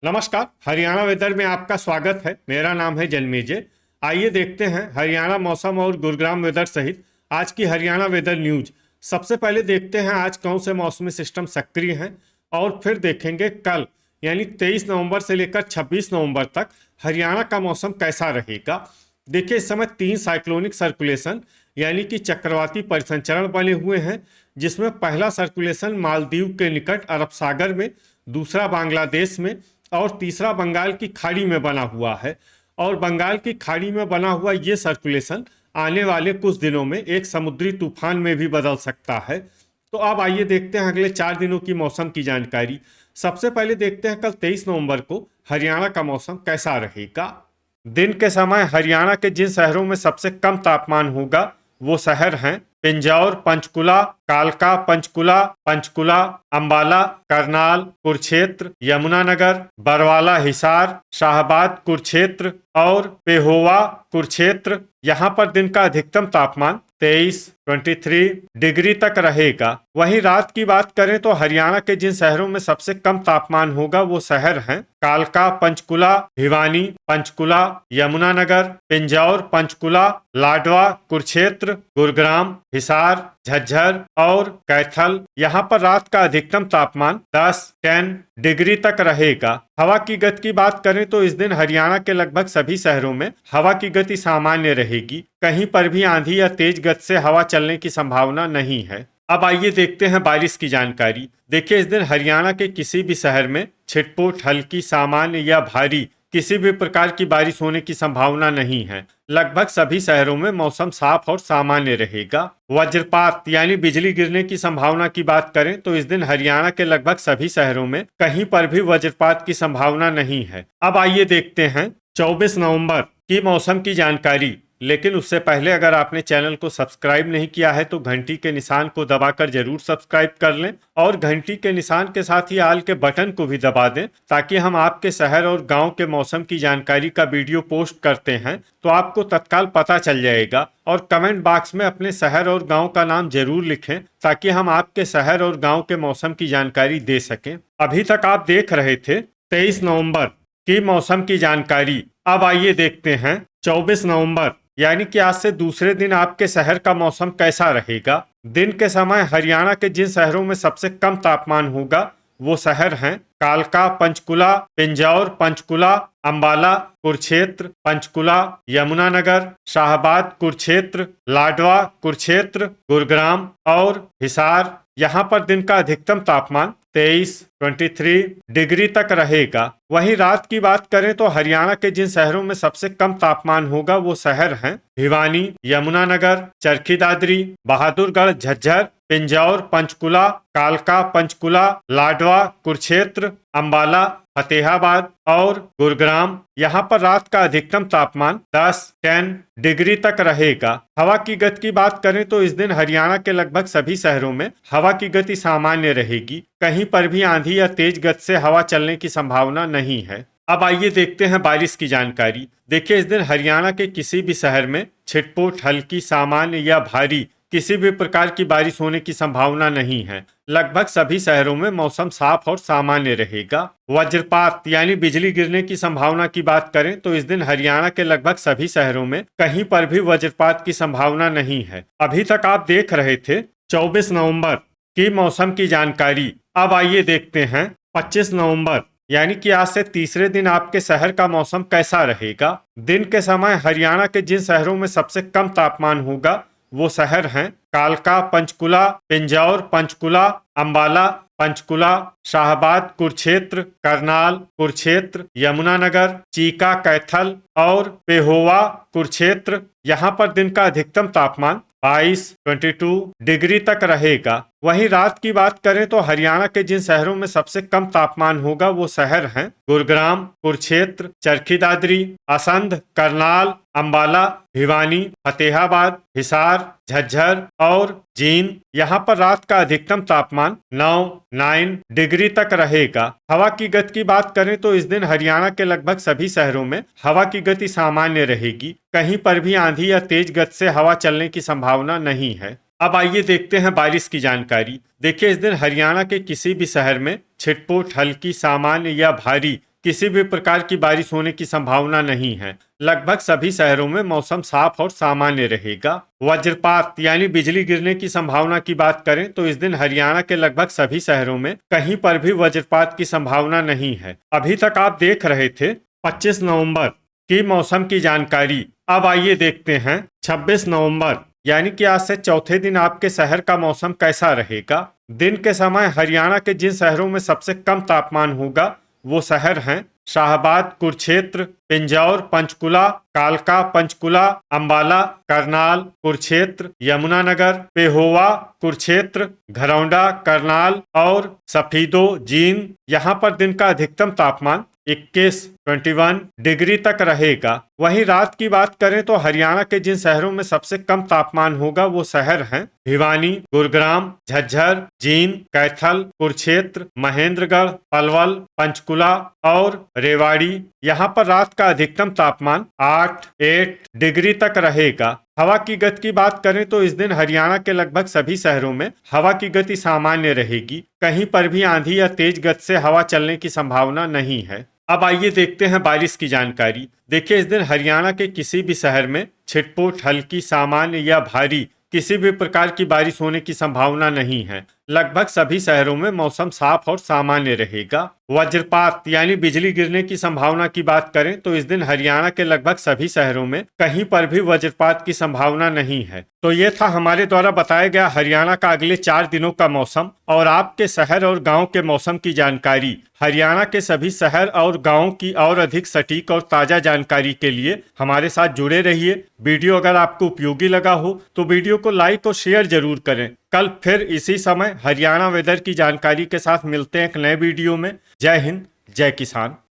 नमस्कार। हरियाणा वेदर में आपका स्वागत है। मेरा नाम है जन्मेजय। आइए देखते हैं हरियाणा मौसम और गुरुग्राम वेदर सहित आज की हरियाणा वेदर न्यूज। सबसे पहले देखते हैं आज कौन से मौसमी सिस्टम सक्रिय हैं और फिर देखेंगे कल यानी 23 नवंबर से लेकर 26 नवंबर तक हरियाणा का मौसम कैसा रहेगा। देखिए, इस समय 3 साइक्लोनिक सर्कुलेशन यानी कि चक्रवाती परिसंचरण बने हुए हैं, जिसमें पहला सर्कुलेशन मालदीव के निकट अरब सागर में, दूसरा बांग्लादेश में और तीसरा बंगाल की खाड़ी में बना हुआ है। और बंगाल की खाड़ी में बना हुआ ये सर्कुलेशन आने वाले कुछ दिनों में एक समुद्री तूफान में भी बदल सकता है। तो अब आइए देखते हैं अगले 4 दिनों की मौसम की जानकारी। सबसे पहले देखते हैं कल 23 नवंबर को हरियाणा का मौसम कैसा रहेगा। दिन के समय हरियाणा के जिन शहरों में सबसे कम तापमान होगा वो शहर हैं पिंजौर, पंचकुला, कालका, पंचकुला, पंचकुला, अंबाला, करनाल, कुरुक्षेत्र, यमुनानगर, बरवाला, हिसार, शाहबाद, कुरुक्षेत्र और पेहोवा, कुरुक्षेत्र। यहाँ पर दिन का अधिकतम तापमान 23 डिग्री तक रहेगा। वहीं रात की बात करें तो हरियाणा के जिन शहरों में सबसे कम तापमान होगा वो शहर हैं कालका, पंचकुला, भिवानी, पंचकुला, यमुनानगर, पिंजौर, पंचकुला, लाडवा, कुरुक्षेत्र, गुरुग्राम, हिसार, झज्जर और कैथल। यहाँ पर रात का अधिकतम तापमान 10 डिग्री तक रहेगा। हवा की गति की बात करें तो इस दिन हरियाणा के लगभग सभी शहरों में हवा की गति सामान्य रहेगी। कहीं पर भी आंधी या तेज गति से हवा चलने की संभावना नहीं है। अब आइए देखते हैं बारिश की जानकारी। देखिए, इस दिन हरियाणा के किसी भी शहर में छिटपुट, हल्की, सामान्य या भारी किसी भी प्रकार की बारिश होने की संभावना नहीं है। लगभग सभी शहरों में मौसम साफ और सामान्य रहेगा। वज्रपात यानी बिजली गिरने की संभावना की बात करें तो इस दिन हरियाणा के लगभग सभी शहरों में कहीं पर भी वज्रपात की संभावना नहीं है। अब आइए देखते हैं 24 नवंबर की मौसम की जानकारी। लेकिन उससे पहले अगर आपने चैनल को सब्सक्राइब नहीं किया है तो घंटी के निशान को दबाकर जरूर सब्सक्राइब कर लें और घंटी के निशान के साथ ही आल के बटन को भी दबा दें, ताकि हम आपके शहर और गांव के मौसम की जानकारी का वीडियो पोस्ट करते हैं तो आपको तत्काल पता चल जाएगा। और कमेंट बॉक्स में अपने शहर और गाँव का नाम जरूर लिखें ताकि हम आपके शहर और गाँव के मौसम की जानकारी दे सकें। अभी तक आप देख रहे थे 23 नवंबर की मौसम की जानकारी। अब आइए देखते हैं 24 नवंबर यानी कि आज से दूसरे दिन आपके शहर का मौसम कैसा रहेगा। दिन के समय हरियाणा के जिन शहरों में सबसे कम तापमान होगा वो शहर हैं कालका, पंचकुला, पिंजौर, पंचकुला, अंबाला, कुरुक्षेत्र, पंचकुला, यमुनानगर, शाहबाद, कुरुक्षेत्र, लाडवा, कुरुक्षेत्र, गुरुग्राम और हिसार। यहाँ पर दिन का अधिकतम तापमान 23 डिग्री तक रहेगा। वहीं रात की बात करें तो हरियाणा के जिन शहरों में सबसे कम तापमान होगा वो शहर हैं भिवानी, यमुनानगर, चरखी दादरी, बहादुरगढ़, झज्जर, पिंजौर, पंचकुला, कालका, पंचकुला, लाडवा, कुरुक्षेत्र, अंबाला, फतेहाबाद और गुरुग्राम। यहाँ पर रात का अधिकतम तापमान 10 डिग्री तक रहेगा। हवा की गति की बात करें तो इस दिन हरियाणा के लगभग सभी शहरों में हवा की गति सामान्य रहेगी। कहीं पर भी आंधी या तेज गति से हवा चलने की संभावना नहीं है। अब आइए देखते हैं बारिश की जानकारी। देखिए, इस दिन हरियाणा के किसी भी शहर में छिटपुट, हल्की, सामान्य या भारी किसी भी प्रकार की बारिश होने की संभावना नहीं है। लगभग सभी शहरों में मौसम साफ और सामान्य रहेगा। वज्रपात यानी बिजली गिरने की संभावना की बात करें तो इस दिन हरियाणा के लगभग सभी शहरों में कहीं पर भी वज्रपात की संभावना नहीं है। अभी तक आप देख रहे थे 24 नवंबर की मौसम की जानकारी। अब आइए देखते हैं 25 नवंबर यानी कि आज से तीसरे दिन आपके शहर का मौसम कैसा रहेगा। दिन के समय हरियाणा के जिन शहरों में सबसे कम तापमान होगा वो शहर हैं कालका, पंचकुला, पिंजौर, पंचकुला, अंबाला, पंचकुला, शाहबाद, कुरुक्षेत्र, करनाल, कुरुक्षेत्र, यमुनानगर, चीका, कैथल और पेहोवा, कुरुक्षेत्र। यहाँ पर दिन का अधिकतम तापमान 22 डिग्री तक रहेगा। वहीं रात की बात करें तो हरियाणा के जिन शहरों में सबसे कम तापमान होगा वो शहर हैं गुरुग्राम, कुरुक्षेत्र, चरखी दादरी, असंध, करनाल, अंबाला, भिवानी, फतेहाबाद, हिसार, झज्जर और जींद। यहाँ पर रात का अधिकतम तापमान 9 डिग्री तक रहेगा। हवा की गति की बात करें तो इस दिन हरियाणा के लगभग सभी शहरों में हवा की गति सामान्य रहेगी। कहीं पर भी आंधी या तेज गति से हवा चलने की संभावना नहीं है। अब आइए देखते हैं बारिश की जानकारी। देखिए, इस दिन हरियाणा के किसी भी शहर में छिटपुट, हल्की, सामान्य या भारी किसी भी प्रकार की बारिश होने की संभावना नहीं है। लगभग सभी शहरों में मौसम साफ और सामान्य रहेगा। वज्रपात यानी बिजली गिरने की संभावना की बात करें तो इस दिन हरियाणा के लगभग सभी शहरों में कहीं पर भी वज्रपात की संभावना नहीं है। अभी तक आप देख रहे थे 25 नवंबर की मौसम की जानकारी। अब आइए देखते हैं 26 नवंबर यानी कि आज से चौथे दिन आपके शहर का मौसम कैसा रहेगा। दिन के समय हरियाणा के जिन शहरों में सबसे कम तापमान होगा वो शहर हैं शाहबाद, कुरुक्षेत्र, पिंजौर, पंचकुला, कालका, पंचकुला, अंबाला, करनाल, कुरुक्षेत्र, यमुनानगर, पेहोवा, कुरुक्षेत्र, घरौंडा, करनाल और सफीदो, जींद। यहाँ पर दिन का अधिकतम तापमान 21 डिग्री तक रहेगा। वहीं रात की बात करें तो हरियाणा के जिन शहरों में सबसे कम तापमान होगा वो शहर हैं भिवानी, गुरुग्राम, झज्जर, जींद, कैथल, कुरुक्षेत्र, महेंद्रगढ़, पलवल, पंचकुला और रेवाड़ी। यहाँ पर रात का अधिकतम तापमान 8 डिग्री तक रहेगा। हवा की गति की बात करें तो इस दिन हरियाणा के लगभग सभी शहरों में हवा की गति सामान्य रहेगी। कहीं पर भी आंधी या तेज गति से हवा चलने की संभावना नहीं है। अब आइए देखते हैं बारिश की जानकारी। देखिए, इस दिन हरियाणा के किसी भी शहर में छिटपुट, हल्की, सामान्य या भारी किसी भी प्रकार की बारिश होने की संभावना नहीं है। लगभग सभी शहरों में मौसम साफ और सामान्य रहेगा। वज्रपात यानी बिजली गिरने की संभावना की बात करें तो इस दिन हरियाणा के लगभग सभी शहरों में कहीं पर भी वज्रपात की संभावना नहीं है। तो ये था हमारे द्वारा बताया गया हरियाणा का अगले 4 दिनों का मौसम और आपके शहर और गांव के मौसम की जानकारी। हरियाणा के सभी शहर और गांव की और अधिक सटीक और ताजा जानकारी के लिए हमारे साथ जुड़े रहिए। वीडियो अगर आपको उपयोगी लगा हो तो वीडियो को लाइक और शेयर जरूर करें। कल फिर इसी समय हरियाणा वेदर की जानकारी के साथ मिलते हैं एक नए वीडियो में। जय हिंद, जय किसान।